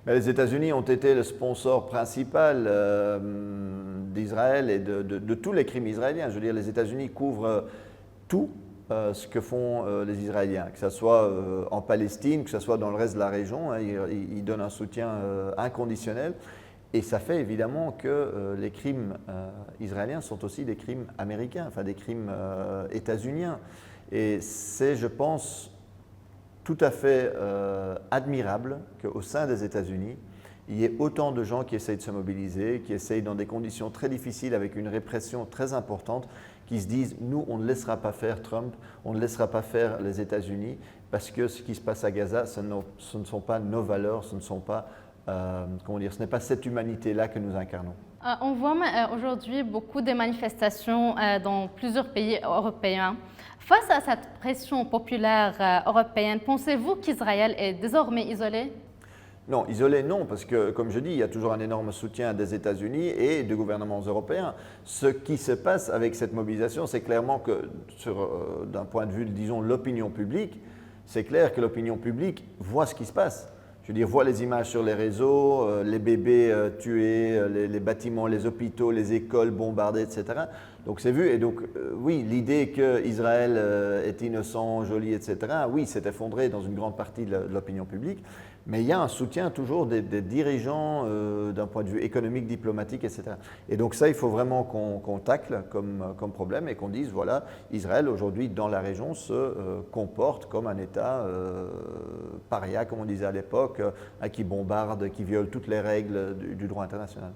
Mais les États-Unis ont été le sponsor principal d'Israël et de tous les crimes israéliens. Je veux dire, les États-Unis couvrent tout ce que font les Israéliens, que ce soit en Palestine, que ce soit dans le reste de la région. Hein, ils donnent un soutien inconditionnel. Et ça fait évidemment que les crimes israéliens sont aussi des crimes américains, enfin des crimes états-uniens. Et c'est, je pense, tout à fait admirable qu'au sein des États-Unis, il y ait autant de gens qui essayent de se mobiliser, qui essayent dans des conditions très difficiles, avec une répression très importante, qui se disent « nous, on ne laissera pas faire Trump, on ne laissera pas faire les États-Unis, parce que ce qui se passe à Gaza, ce ne sont pas nos valeurs, ce ne sont pas, comment dire, ce n'est pas cette humanité-là que nous incarnons ». On voit aujourd'hui beaucoup de manifestations dans plusieurs pays européens. Face à cette pression populaire européenne, pensez-vous qu'Israël est désormais isolé? Non, isolé, non, parce que, comme je dis, il y a toujours un énorme soutien des États-Unis et de gouvernements européens. Ce qui se passe avec cette mobilisation, c'est clairement que, d'un point de vue, disons, l'opinion publique, c'est clair que l'opinion publique voit ce qui se passe. Je veux dire, voit les images sur les réseaux, les bébés tués, les bâtiments, les hôpitaux, les écoles bombardées, etc. Donc c'est vu. Et donc, oui, l'idée qu'Israël est innocent, joli, etc., oui, s'est effondrée dans une grande partie de l'opinion publique. Mais il y a un soutien toujours des dirigeants d'un point de vue économique, diplomatique, etc. Et donc ça, il faut vraiment qu'on tacle comme problème et qu'on dise, voilà, Israël aujourd'hui dans la région se comporte comme un État paria, comme on disait à l'époque, qui bombarde, qui viole toutes les règles du droit international.